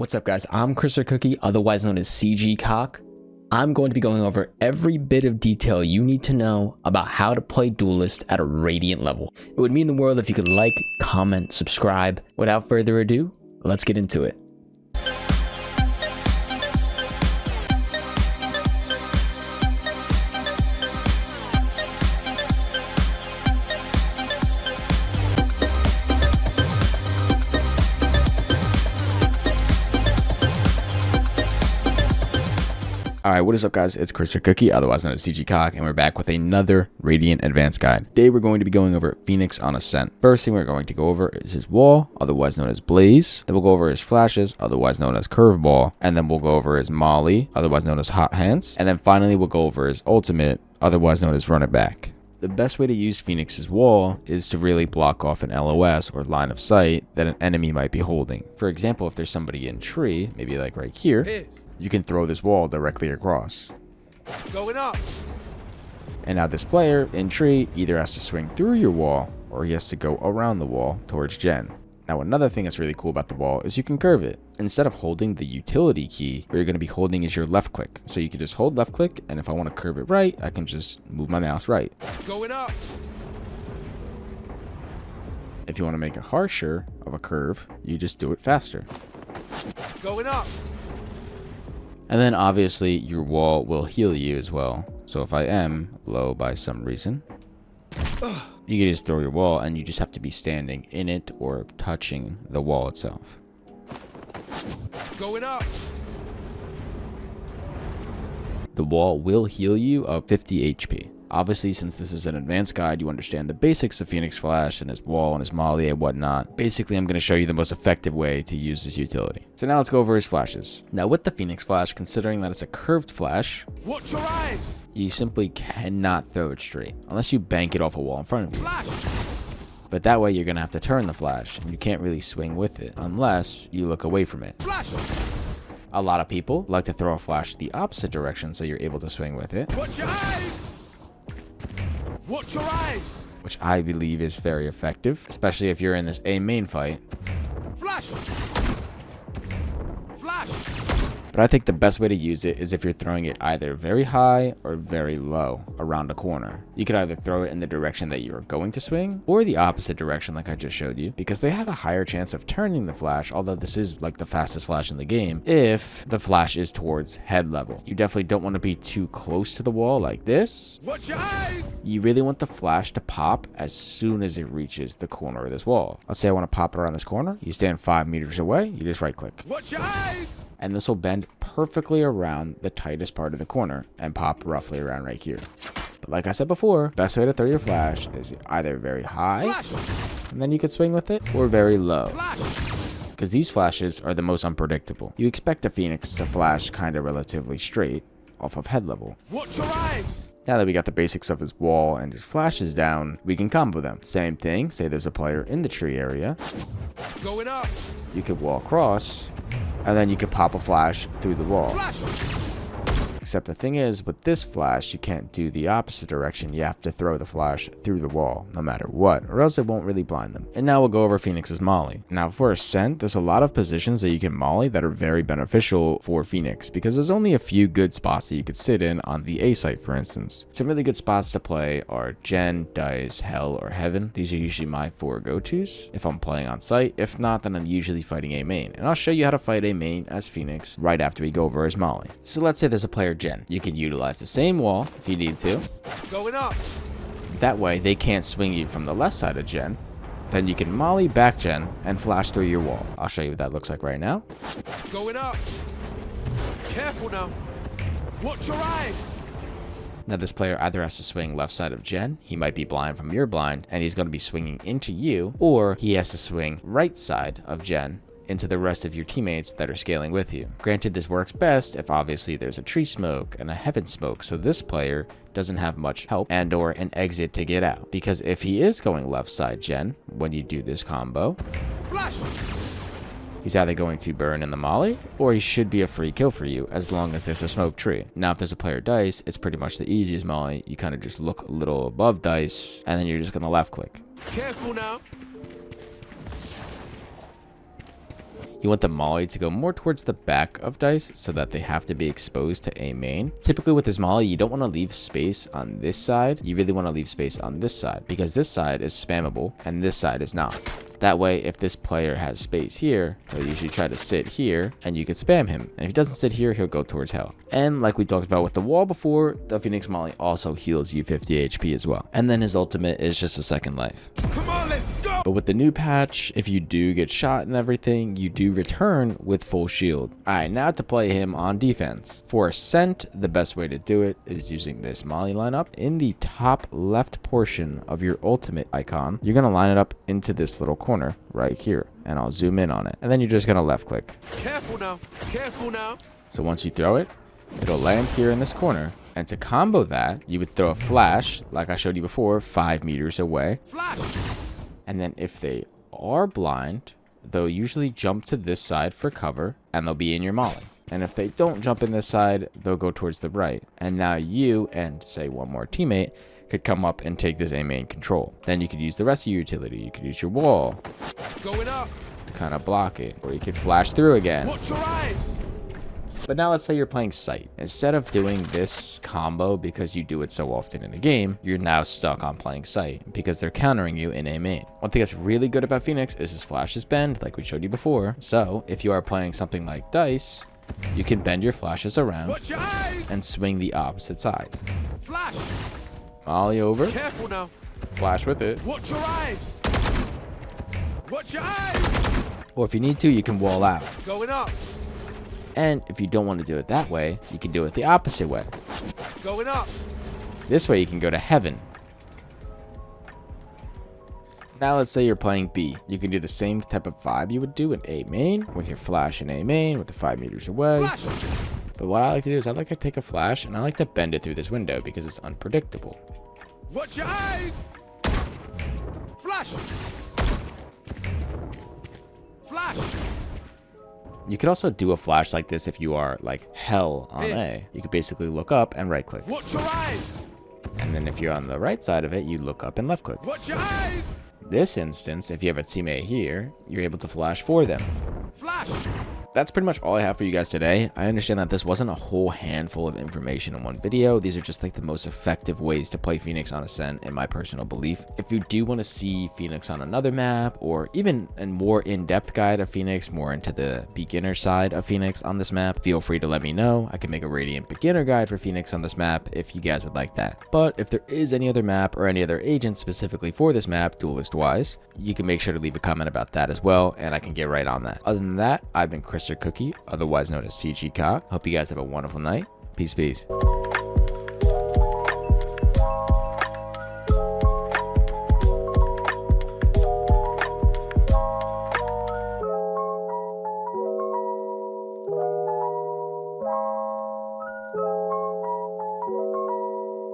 What's up guys, I'm Cookie, otherwise known as CG Cock. I'm going to be going over every bit of detail you need to know about how to play Duelist at a Radiant level. It would mean the world if you could like, comment, subscribe. Without further ado, let's get into it. Alright, what is up guys, it's Cookie, otherwise known as CG Cock, and we're back with another Radiant Advanced Guide. Today we're going to be going over Phoenix on Ascent. First thing we're going to go over is his wall, otherwise known as Blaze. Then we'll go over his flashes, otherwise known as Curveball. And then we'll go over his Molly, otherwise known as Hot Hands. And then finally we'll go over his ultimate, otherwise known as Run It Back. The best way to use Phoenix's wall is to really block off an LOS or line of sight that an enemy might be holding. For example, if there's somebody in tree, maybe like right here, you can throw this wall directly across. Going up. And now this player in tree either has to swing through your wall or he has to go around the wall towards Jen. Now another thing that's really cool about the wall is you can curve it. Instead of holding the utility key, what you're going to be holding is your left click. So you can just hold left click, and if I want to curve it right, I can just move my mouse right. Going up. If you want to make it harsher of a curve, you just do it faster. Going up. And then obviously your wall will heal you as well. So if I am low by some reason, you can just throw your wall and you just have to be standing in it or touching the wall itself. Going up. The wall will heal you up 50 HP. Obviously, since this is an advanced guide, you understand the basics of Phoenix Flash and his wall and his Molly and whatnot. Basically, I'm going to show you the most effective way to use this utility. So now let's go over his flashes. Now with the Phoenix Flash, considering that it's a curved flash, Watch your eyes. you simply cannot throw it straight unless you bank it off a wall in front of you. Flash. But that way you're going to have to turn the flash and you can't really swing with it unless you look away from it. Flash. A lot of people like to throw a flash the opposite direction so you're able to swing with it. Watch your eyes. Watch your eyes. Which I believe is very effective, especially if you're in this A main fight. Flash. Flash. But I think the best way to use it is if you're throwing it either very high or very low around a corner. You could either throw it in the direction that you're going to swing or the opposite direction like I just showed you, because they have a higher chance of turning the flash, although this is like the fastest flash in the game, if the flash is towards head level. You definitely don't want to be too close to the wall like this. Watch your eyes. You really want the flash to pop as soon as it reaches the corner of this wall. Let's say I want to pop it around this corner. You stand 5 meters away, you just right click. Watch your eyes. And this will bend perfectly around the tightest part of the corner and pop roughly around right here. But like I said before, best way to throw your flash is either very high, Flash. and then you could swing with it, or very low. Flash. Because these flashes are the most unpredictable. You expect a Phoenix to flash kind of relatively straight off of head level. Watch your eyes. Now that we got the basics of his wall and his flashes down, we can combo them. Same thing, say there's a player in the tree area. Going up. You could wall across, and then you could pop a flash through the wall. Flash. Except the thing is, with this flash, you can't do the opposite direction. You have to throw the flash through the wall, no matter what, or else it won't really blind them. And now we'll go over Phoenix's Molly. Now for Ascent, there's a lot of positions that you can Molly that are very beneficial for Phoenix, because there's only a few good spots that you could sit in on the A site, for instance. Some really good spots to play are Gen, Dice, Hell, or Heaven. These are usually my 4 go-tos if I'm playing on site. If not, then I'm usually fighting A main. And I'll show you how to fight A main as Phoenix right after we go over his Molly. So let's say there's a player Gen. You can utilize the same wall if you need to. Going up. That way they can't swing you from the left side of Gen. Then you can Molly back Gen and flash through your wall. I'll show you what that looks like right now. Going up. Careful now. Watch your eyes. Now this player either has to swing left side of Gen, he might be blind from your blind, and he's going to be swinging into you, or he has to swing right side of Gen into the rest of your teammates that are scaling with you. Granted, this works best if obviously there's a tree smoke and a heaven smoke, so this player doesn't have much help and or an exit to get out. Because if he is going left side Gen when you do this combo, Flash. he's either going to burn in the Molly, or he should be a free kill for you as long as there's a smoke tree. Now if there's a player Dice, it's pretty much the easiest Molly. You kind of just look a little above Dice, and then you're just going to left click. Careful now. you want the molly to go more towards the back of dice so that they have to be exposed to A main. Typically with this molly, you don't want to leave space on this side. You really want to leave space on this side because this side is spammable and this side is not. That way, if this player has space here, he'll usually try to sit here and you can spam him. And if he doesn't sit here, he'll go towards hell. And like we talked about with the wall before, the Phoenix Molly also heals you 50 HP as well. And then his ultimate is just a second life. Come on, let's go. But with the new patch, if you do get shot and everything, you do return with full shield. Alright, now to play him on defense. For Ascent, the best way to do it is using this Molly lineup. In the top left portion of your ultimate icon, you're going to line it up into this little corner right here. And I'll zoom in on it. And then you're just going to left click. Careful now. Careful now. So once you throw it, it'll land here in this corner. And to combo that, you would throw a flash, like I showed you before, 5 meters away. Flash. And then if they are blind, they'll usually jump to this side for cover and they'll be in your molly. And if they don't jump in this side, they'll go towards the right. And now you and say one more teammate could come up and take this A main control. Then you could use the rest of your utility. You could use your wall Going up. to kind of block it, or you could flash through again. Watch your eyes. But now let's say you're playing sight. Instead of doing this combo because you do it so often in a game, you're now stuck on playing sight because they're countering you in A main. One thing that's really good about Phoenix is his flashes bend, like we showed you before. So if you are playing something like dice, you can bend your flashes around Watch your eyes. and swing the opposite side. Flash. Molly over, Careful now. flash with it. Watch your eyes. Watch your eyes. Or if you need to, you can wall out. Going up. And if you don't want to do it that way, you can do it the opposite way. Going up. This way you can go to heaven. Now let's say you're playing B. You can do the same type of vibe you would do in A main with your flash in A main with the 5 meters away. Flash. But what I like to do is I like to take a flash and I like to bend it through this window because it's unpredictable. Watch your eyes. Flash. Flash. You could also do a flash like this if you are like hell on A. You could basically look up and right click. Watch your eyes. And then if you're on the right side of it, you look up and left click. Watch your eyes. This instance, if you have a teammate here, you're able to flash for them. Flash. That's pretty much all I have for you guys today. I understand that this wasn't a whole handful of information in one video. These are just like the most effective ways to play Phoenix on Ascent in my personal belief. If you do want to see Phoenix on another map or even a more in-depth guide of Phoenix, more into the beginner side of Phoenix on this map, feel free to let me know. I can make a Radiant beginner guide for Phoenix on this map if you guys would like that. But if there is any other map or any other agent specifically for this map, duelist wise, you can make sure to leave a comment about that as well and I can get right on that. Other than that, I've been Cookie, otherwise known as CG Cock. Hope you guys have a wonderful night. Peace, peace.